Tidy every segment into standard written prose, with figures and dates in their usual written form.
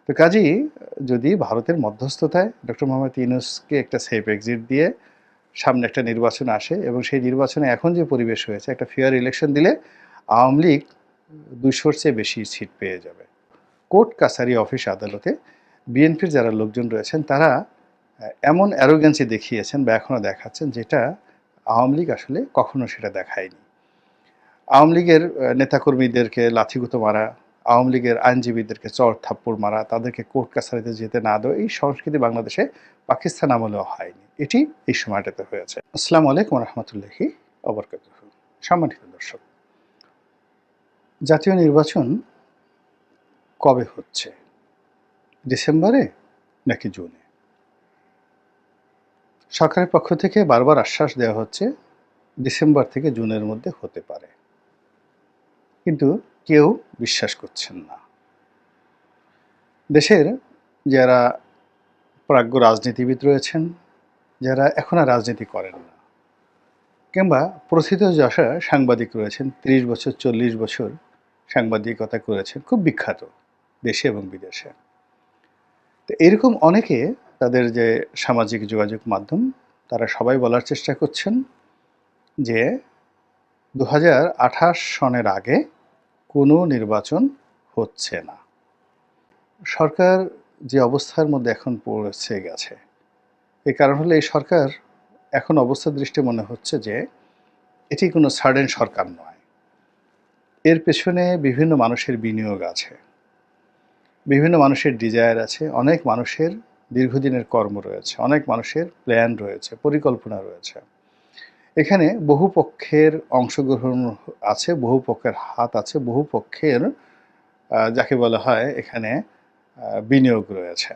তো কাজেই যদি ভারতের মধ্যস্থতায় ডক্টর মোহাম্মদ ইউনূসকে একটা সেফ এক্সিট দিয়ে সামনে একটা নির্বাচন আসে এবং সেই নির্বাচনে এখন যে পরিবেশ হয়েছে, একটা ফেয়ার ইলেকশন দিলে আওয়ামী লীগ ২০০-র চেয়ে বেশি সিট পেয়ে যাবে। কোর্ট কাছারি অফিস আদালতে বিএনপির যারা লোকজন রয়েছেন তারা এমন অ্যারোগ্যান্সি দেখিয়েছেন বা এখনও দেখাচ্ছেন যেটা আওয়ামী লীগ আসলে কখনো সেটা দেখায়নি। আওয়ামী লীগের নেতাকর্মীদেরকে লাঠিগুঁতো মারা, আওয়ামী লীগের আইনজীবীদেরকে চড় থাপ্পড় মারা, তাদেরকে কোর্ট কাছারিতে যেতে না দেওয়া, এই সংস্কৃতি বাংলাদেশে পাকিস্তান আমলেও হয়নি। এটি এই সময়টাতে হয়েছে। আসসালামু আলাইকুম রহমতুল্লাহি অবরকাতুহু। সম্মানিত দর্শক, জাতীয় নির্বাচন কবে হচ্ছে? ডিসেম্বরে নাকি জুনে? সরকারের পক্ষ থেকে বারবার আশ্বাস দেওয়া হচ্ছে ডিসেম্বর থেকে জুনের মধ্যে হতে পারে, কিন্তু কেউ বিশ্বাস করছেন না। দেশের যারা প্রাজ্ঞ রাজনীতিবিদ রয়েছেন, যারা এখন আর রাজনীতি করেন না, কিংবা প্রথিতযশা সাংবাদিক রয়েছেন, ৩০ বছর ৪০ বছর সাংবাদিকতা করেছেন, খুব বিখ্যাত দেশে এবং বিদেশে। তো এরকম অনেকে তাদের যে সামাজিক যোগাযোগ মাধ্যম, তারা সবাই বলার চেষ্টা করছেন যে ২০২৮ সনের আগে কোনো নির্বাচন হচ্ছে না। সরকার যে অবস্থার মধ্যে এখন পৌঁছে গেছে, এর কারণ হলো এই সরকার এখন অবস্থা দৃষ্টি মনে হচ্ছে যে এটি কোনো সাডেন সরকার নয়। এর পেছনে বিভিন্ন মানুষের বিনিয়োগ আছে, বিভিন্ন মানুষের ডিজায়ার আছে, অনেক মানুষের দীর্ঘদিনের কর্ম রয়েছে, অনেক মানুষের প্ল্যান রয়েছে, পরিকল্পনা রয়েছে। এখানে বহু পক্ষের অংশগ্রহণ আছে, বহু পক্ষের হাত আছে, বহু পক্ষের যাকে বলা হয় এখানে বিনিয়োগ রয়েছে।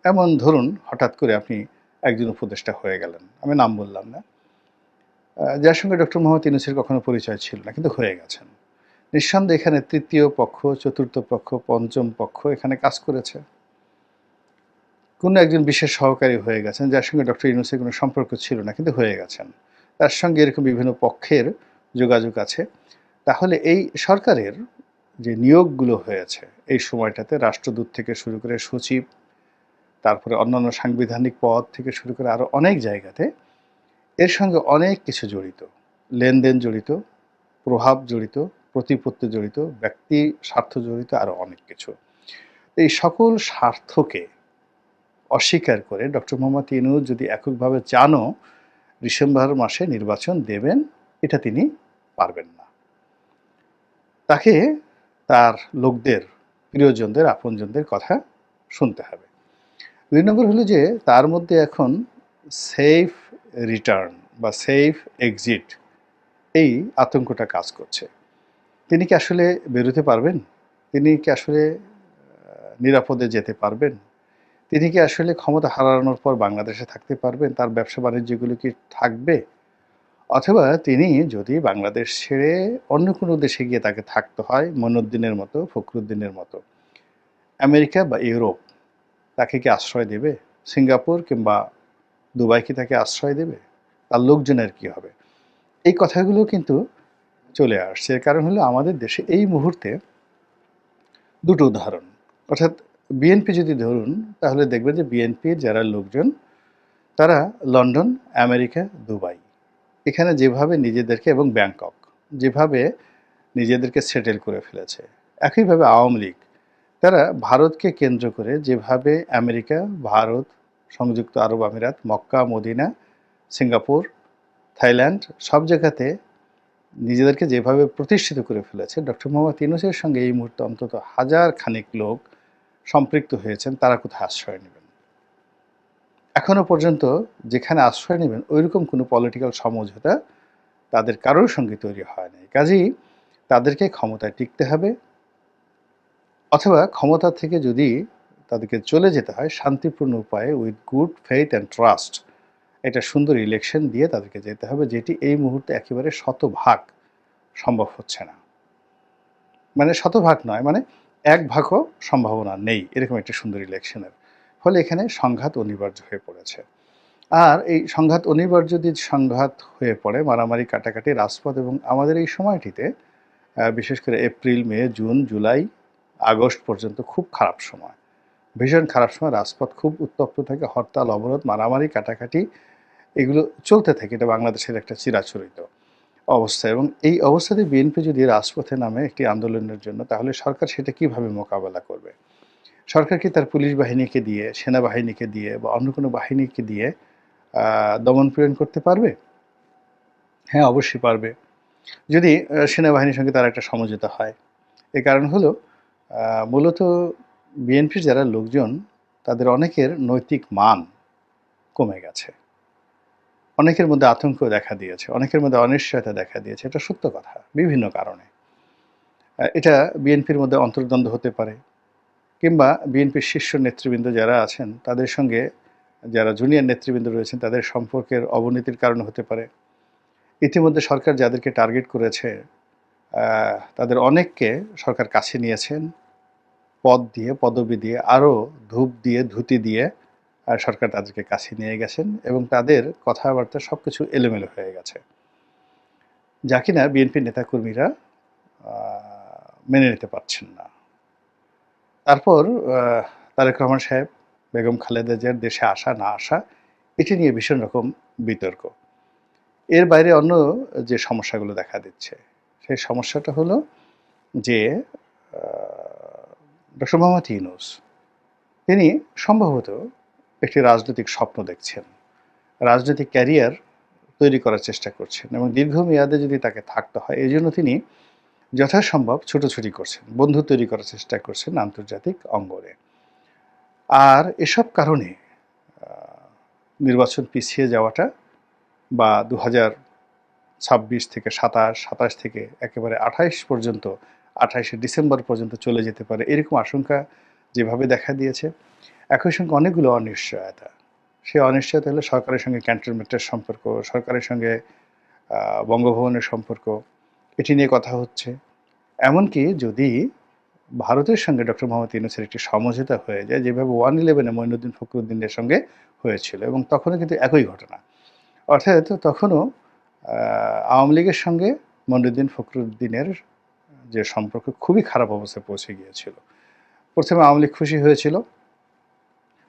এমন ধরুন হঠাৎ করে আপনি একজন উপদেষ্টা হয়ে গেলেন, আমি নাম বললাম না, যার সঙ্গে ডক্টর মোহাম্মদ ইউনূসের কখনো পরিচয় ছিল না, কিন্তু হয়ে গেছেন। নিঃসন্দেহে এখানে তৃতীয় পক্ষ, চতুর্থ পক্ষ, পঞ্চম পক্ষ এখানে কাজ করেছে। কোনো একজন বিশেষ সহকারী হয়ে গেছেন, যার সঙ্গে ডক্টর ইউনূসের কোনো সম্পর্ক ছিল না, কিন্তু হয়ে গেছেন। তার সঙ্গে এরকম বিভিন্ন পক্ষের যোগাযোগ আছে। তাহলে এই সরকারের যে নিয়োগগুলো হয়েছে এই সময়টাতে, রাষ্ট্রদূত থেকে শুরু করে সচিব, তারপরে অন্যান্য সাংবিধানিক পদ থেকে শুরু করে আরও অনেক জায়গাতে এর সঙ্গে অনেক কিছু জড়িত, লেনদেন জড়িত, প্রভাব জড়িত, প্রতিপত্তি জড়িত, ব্যক্তি স্বার্থ জড়িত, আরও অনেক কিছু। এই সকল স্বার্থকে অস্বীকার করে ডক্টর মোহাম্মদ ইউনূস যদি এককভাবে চানও ডিসেম্বর মাসে নির্বাচন দেবেন, এটা তিনি পারবেন না। তাকে তার লোকদের, প্রিয়জনদের, আপনজনদের কথা শুনতে হবে। ২ নম্বর হলো যে তার মধ্যে এখন সেফ রিটার্ন বা সেফ এক্সিট, এই আতঙ্কটা কাজ করছে। তিনি কি আসলে বেরোতে পারবেন? তিনি কি আসলে নিরাপদে যেতে পারবেন? তিনি কি আসলে ক্ষমতা হারানোর পর বাংলাদেশে থাকতে পারবেন? তার ব্যবসা বাণিজ্যগুলো কি থাকবে? অথবা তিনি যদি বাংলাদেশ ছেড়ে অন্য কোনো দেশে গিয়ে তাকে থাকতে হয়, মঈনুদ্দিনের মতো, ফখরুদ্দিনের মতো, আমেরিকা বা ইউরোপ তাকে কি আশ্রয় দেবে? সিঙ্গাপুর কিংবা দুবাই কি তাকে আশ্রয় দেবে? তার লোকজনের কি হবে? এই কথাগুলো কিন্তু চলে আসছে। এর কারণ হলো আমাদের দেশে এই মুহূর্তে দুটো উদাহরণ। অর্থাৎ বিএনপি যদি ধরুন, তাহলে দেখবেন যে বিএনপির যারা লোকজন তারা লন্ডন, আমেরিকা, দুবাই এখানে যেভাবে নিজেদেরকে, এবং ব্যাংকক যেভাবে নিজেদেরকে সেটেল করে ফেলেছে, একইভাবে আওয়ামী লীগ তারা ভারতকে কেন্দ্র করে যেভাবে আমেরিকা, ভারত, সংযুক্ত আরব আমিরাত, মক্কা, মদিনা, সিঙ্গাপুর, থাইল্যান্ড সব জায়গাতে নিজেদেরকে যেভাবে প্রতিষ্ঠিত করে ফেলেছে, ডক্টর মোহাম্মদ ইউনূসের সঙ্গে এই মুহূর্তে অন্তত হাজার খানেক লোক সম্পৃক্ত হয়েছেন। তারা কোথায় আশ্রয় নেবেন? এখনো পর্যন্ত যেখানে আশ্রয় নেবেন ওইরকম কোনো পলিটিক্যাল সমঝোতা তাদের কারোর সঙ্গে তৈরি হয় নাই। কাজেই তাদেরকে ক্ষমতায় টিকতে হবে, অথবা ক্ষমতা থেকে যদি তাদেরকে চলে যেতে হয় শান্তিপূর্ণ উপায়ে, with good faith and trust, একটা সুন্দর ইলেকশন দিয়ে তাদেরকে যেতে হবে, যেটি এই মুহূর্তে একেবারে শতভাগ সম্ভব হচ্ছে না। মানে শতভাগ নয়, মানে ১ ভাগও সম্ভাবনা নেই এরকম একটা সুন্দর ইলেকশনের। ফলে এখানে সংঘাত অনিবার্য হয়ে পড়েছে। আর এই সংঘাত অনিবার্য যদি সংঘাত হয়ে পড়ে, মারামারি, কাটাকাটি, রাজপথ, এবং আমাদের এই সময়টিতে বিশেষ করে এপ্রিল, মে, জুন, জুলাই, আগস্ট পর্যন্ত খুব খারাপ সময়। ভীষণ খারাপ সময় রাজপথ খুব উত্তপ্ত থাকে, হরতাল, অবরোধ, মারামারি, কাটাকাটি এগুলো চলতে থাকে। এটা বাংলাদেশের একটা চিরাচরিত অবস্থা এবং এই অবস্থাতে বিএনপি যদি রাজপথে নামে একটি আন্দোলনের জন্য, তাহলে সরকার সেটা কিভাবে মোকাবেলা করবে? সরকার কি তার পুলিশ বাহিনীকে দিয়ে, সেনাবাহিনীকে দিয়ে বা অন্য কোনো বাহিনীকে দিয়ে দমন-পীড়ন করতে পারবে? হ্যাঁ, অবশ্যই পারবে। যদি সেনাবাহিনীর সঙ্গে তার একটা সমঝোতা হয়। এর কারণ হলো মূলত বিএনপির যারা লোকজন, তাদের অনেকের নৈতিক মান কমে গেছে। অনেকের মধ্যে আতঙ্ক দেখা দিয়েছে, অনেকের মধ্যে অনিশ্চয়তা দেখা দিয়েছে। এটা সত্য কথা, বিভিন্ন কারণে। এটা বিএনপির মধ্যে অন্তর্দ্বন্দ্ব হতে পারে কিংবা বিএনপির শীর্ষ নেতৃবৃন্দ যারা আছেন, তাদের সঙ্গে যারা জুনিয়র নেতৃবৃন্দ রয়েছেন, তাদের সম্পর্কের অবনতির কারণে হতে পারে। ইতিমধ্যে সরকার যাদেরকে টার্গেট করেছে, তাদের অনেককে সরকার কাছে নিয়েছেন, পদ দিয়ে, পদবি দিয়ে, আরও ধূপ দিয়ে, ধুতি দিয়ে সরকার তাদেরকে কাছে নিয়ে গেছেন এবং তাদের কথাবার্তা সবকিছু এলোমেলো হয়ে গেছে, যা কিনা বিএনপির নেতাকর্মীরা মেনে নিতে পারছেন না। তারপর তারেক রহমান সাহেব, বেগম খালেদা জিয়ার দেশে আসা না আসা, এটি নিয়ে ভীষণ রকম বিতর্ক। এর বাইরে অন্য যে সমস্যাগুলো দেখা দিচ্ছে, সেই সমস্যাটা হলো যে ডক্টর মোহাম্মদ ইউনূস তিনি সম্ভবত একটি রাজনৈতিক স্বপ্ন দেখছেন, রাজনৈতিক ক্যারিয়ার তৈরি করার চেষ্টা করছেন এবং দীর্ঘমেয়াদে যদি তাকে থাকতে হয়, এই জন্য তিনি যথাসম্ভব ছুটোছুটি করছেন, বন্ধু তৈরি করার চেষ্টা করছেন আন্তর্জাতিক অঙ্গনে। আর এসব কারণে নির্বাচন পিছিয়ে যাওয়াটা বা 2026 থেকে 27 থেকে একেবারে 28 পর্যন্ত, 28শে ডিসেম্বর পর্যন্ত চলে যেতে পারে, এরকম আশঙ্কা যেভাবে দেখা দিয়েছে। একই সঙ্গে অনেকগুলো অনিশ্চয়তা। সেই অনিশ্চয়তা হলো সরকারের সঙ্গে ক্যান্টনমেন্টের সম্পর্ক, সরকারের সঙ্গে বঙ্গভবনের সম্পর্ক, এটি নিয়ে কথা হচ্ছে। এমনকি যদি ভারতের সঙ্গে ডক্টর মোহাম্মদ ইউনূসের একটি সমঝোতা হয়ে যায়, যেভাবে 111-এ মঈনুদ্দিন ফখরুদ্দিনের সঙ্গে হয়েছিল এবং তখনও কিন্তু একই ঘটনা। অর্থাৎ তখনও আওয়ামী লীগের সঙ্গে মঈনুদ্দিন ফখরুদ্দিনের যে সম্পর্ক খুবই খারাপ অবস্থায় পৌঁছে গিয়েছিল। প্রথমে আওয়ামী লীগ খুশি হয়েছিল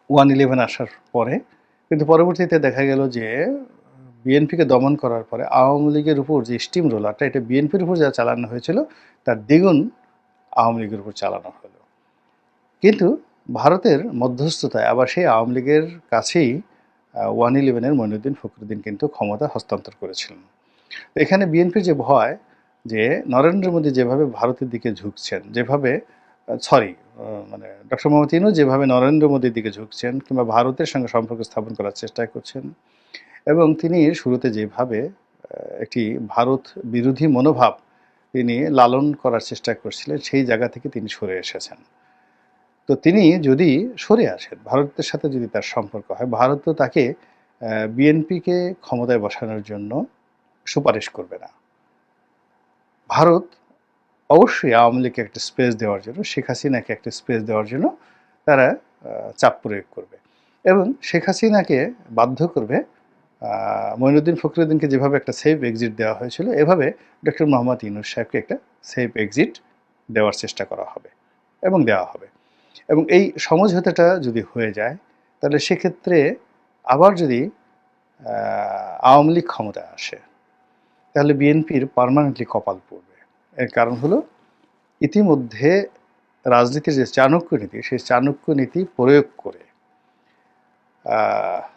111 আসার পরে, কিন্তু পরবর্তীতে দেখা গেল যে বিএনপিকে দমন করার পরে আওয়ামী লীগের উপর যে স্টিম রোলারটা, এটা বিএনপির উপর যা চালানো হয়েছিল তার দ্বিগুণ আওয়ামী লীগের উপর চালানো হলো। কিন্তু ভারতের মধ্যস্থতায় আবার সেই আওয়ামী লীগের কাছেই 111-এর মঈনুদ্দিন ফখরুদ্দিন কিন্তু ক্ষমতা হস্তান্তর করেছিলেন। এখানে বিএনপির যে ভয় যে নরেন্দ্র মোদী যেভাবে ভারতের দিকে ঝুঁকছেন, যেভাবে মানে ডক্টর মোহাম্মদ ইউনূস যেভাবে নরেন্দ্র মোদীর দিকে ঝুঁকছেন কিংবা ভারতের সঙ্গে সম্পর্ক স্থাপন করার চেষ্টা করছেন এবং তিনি শুরুতে যেভাবে একটি ভারত বিরোধী মনোভাব তিনি লালন করার চেষ্টা করছিলেন, সেই জায়গা থেকে তিনি সরে এসেছেন। তো তিনি যদি সরে আসেন, ভারতের সাথে যদি তার সম্পর্ক হয়, ভারত তো তাকে বিএনপিকে ক্ষমতায় বসানোর জন্য সুপারিশ করবে না। ভারত অবশ্যই আওয়ামী লীগকে একটা স্পেস দেওয়ার জন্য, শেখ হাসিনাকে একটা স্পেস দেওয়ার জন্য তারা চাপ প্রয়োগ করবে এবং শেখ হাসিনাকে বাধ্য করবে মঈনুদ্দিন ফখরুদ্দিনকে যেভাবে একটা সেফ এক্সিট দেওয়া হয়েছিল, এভাবে ডক্টর মোহাম্মদ ইউনূস সাহেবকে একটা সেফ এক্সিট দেওয়ার চেষ্টা করা হবে এবং দেওয়া হবে। এবং এই সমঝোতাটা যদি হয়ে যায়, তাহলে সেক্ষেত্রে আবার যদি আওয়ামী লীগ ক্ষমতায় আসে, তাহলে বিএনপির পার্মানেন্টলি কপাল পড়বে। এর কারণ হলো ইতিমধ্যে রাজনীতির যে চাণক্য নীতি, সেই চাণক্য নীতি প্রয়োগ করে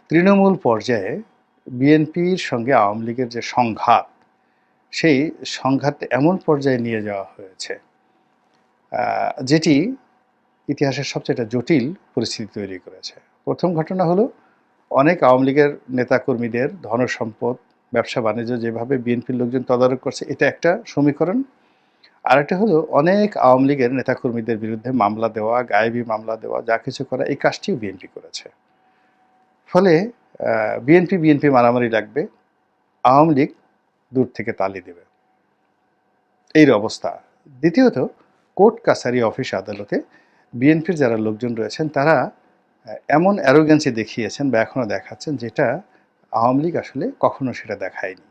তৃণমূল পর্যায়ে বিএনপির সঙ্গে আওয়ামী লীগের যে সংঘাত, সেই সংঘাত এমন পর্যায়ে নিয়ে যাওয়া হয়েছে যেটি ইতিহাসের সবচেয়ে একটা জটিল পরিস্থিতি তৈরি করেছে। প্রথম ঘটনা হলো অনেক আওয়ামী লীগের নেতাকর্মীদের ধনসম্পদ, ব্যবসা বাণিজ্য যেভাবে বিএনপির লোকজন তদারক করছে, এটা একটা সমীকরণ। আরেকটা হলো অনেক আওয়ামী লীগের নেতাকর্মীদের বিরুদ্ধে মামলা দেওয়া, গায়েবী মামলা দেওয়া, যা কিছু করা, এই কাজটিও বিএনপি করেছে। ফলে বিএনপি মারামারি লাগবে, আওয়ামী লীগ দূর থেকে তালি দেবে, এই অবস্থা। দ্বিতীয়ত, কোর্ট কাছারি অফিস আদালতে বিএনপির যারা লোকজন রয়েছেন, তারা এমন অ্যারোগ্যান্সি দেখিয়েছেন বা এখনও দেখাচ্ছেন, যেটা আওয়ামী লীগ আসলে কখনো সেটা দেখায়নি।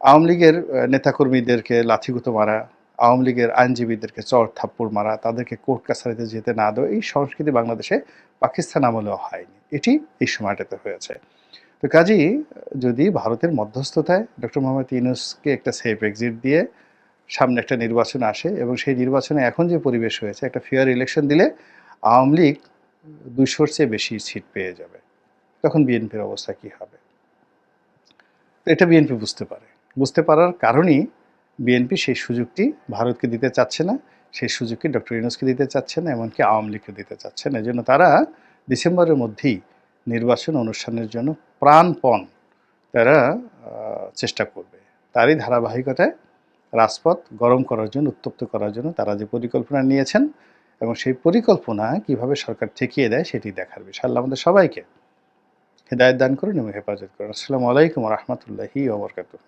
আওয়ামী লীগের নেতাকর্মীদেরকে লাথিগুঁতো মারা, আওয়ামী লীগের আইনজীবীদেরকে চড় থাপ্পড় মারা, তাদেরকে কোর্ট কাছারিতে যেতে না দেওয়া, এই সংস্কৃতি বাংলাদেশে পাকিস্তান আমলেও হয়নি। এটি এই সময়টাতে হয়েছে। তো কাজেই যদি ভারতের মধ্যস্থতায় ডক্টর মোহাম্মদ ইউনূসকে একটা সেফ এক্সিট দিয়ে সামনে একটা নির্বাচন আসে এবং সেই নির্বাচনে এখন যে পরিবেশ হয়েছে, একটা ফেয়ার ইলেকশন দিলে আওয়ামী লীগ ২০০-র চেয়ে বেশি সিট পেয়ে যাবে। তখন বিএনপির অবস্থা কী হবে? এটা বিএনপি বুঝতে পারে। বুঝতে পারার কারণেই বিএনপি সেই সুযোগটি ভারতকে দিতে চাচ্ছে না, সেই সুযোগটি ডক্টর ইউনূসকে দিতে চাচ্ছে না, এমনকি আওয়ামী লীগকে দিতে চাচ্ছে না। এজন্য তারা ডিসেম্বরের মধ্যেই নির্বাচন অনুষ্ঠানের জন্য প্রাণপণ তারা চেষ্টা করবে। তারই ধারাবাহিকতায় রাজপথ গরম করার জন্য, উত্তপ্ত করার জন্য তারা যে পরিকল্পনা নিয়েছেন এবং সেই পরিকল্পনা কিভাবে সরকার ঠেকিয়ে দেয় সেটি দেখার বিষয়। আল্লাহ আমাদের সবাইকে হেদায়েত দান করুন এবং হেফাজত করুন। আসসালামু আলাইকুম ওয়া রাহমাতুল্লাহি ওয়া বারাকাতুহু।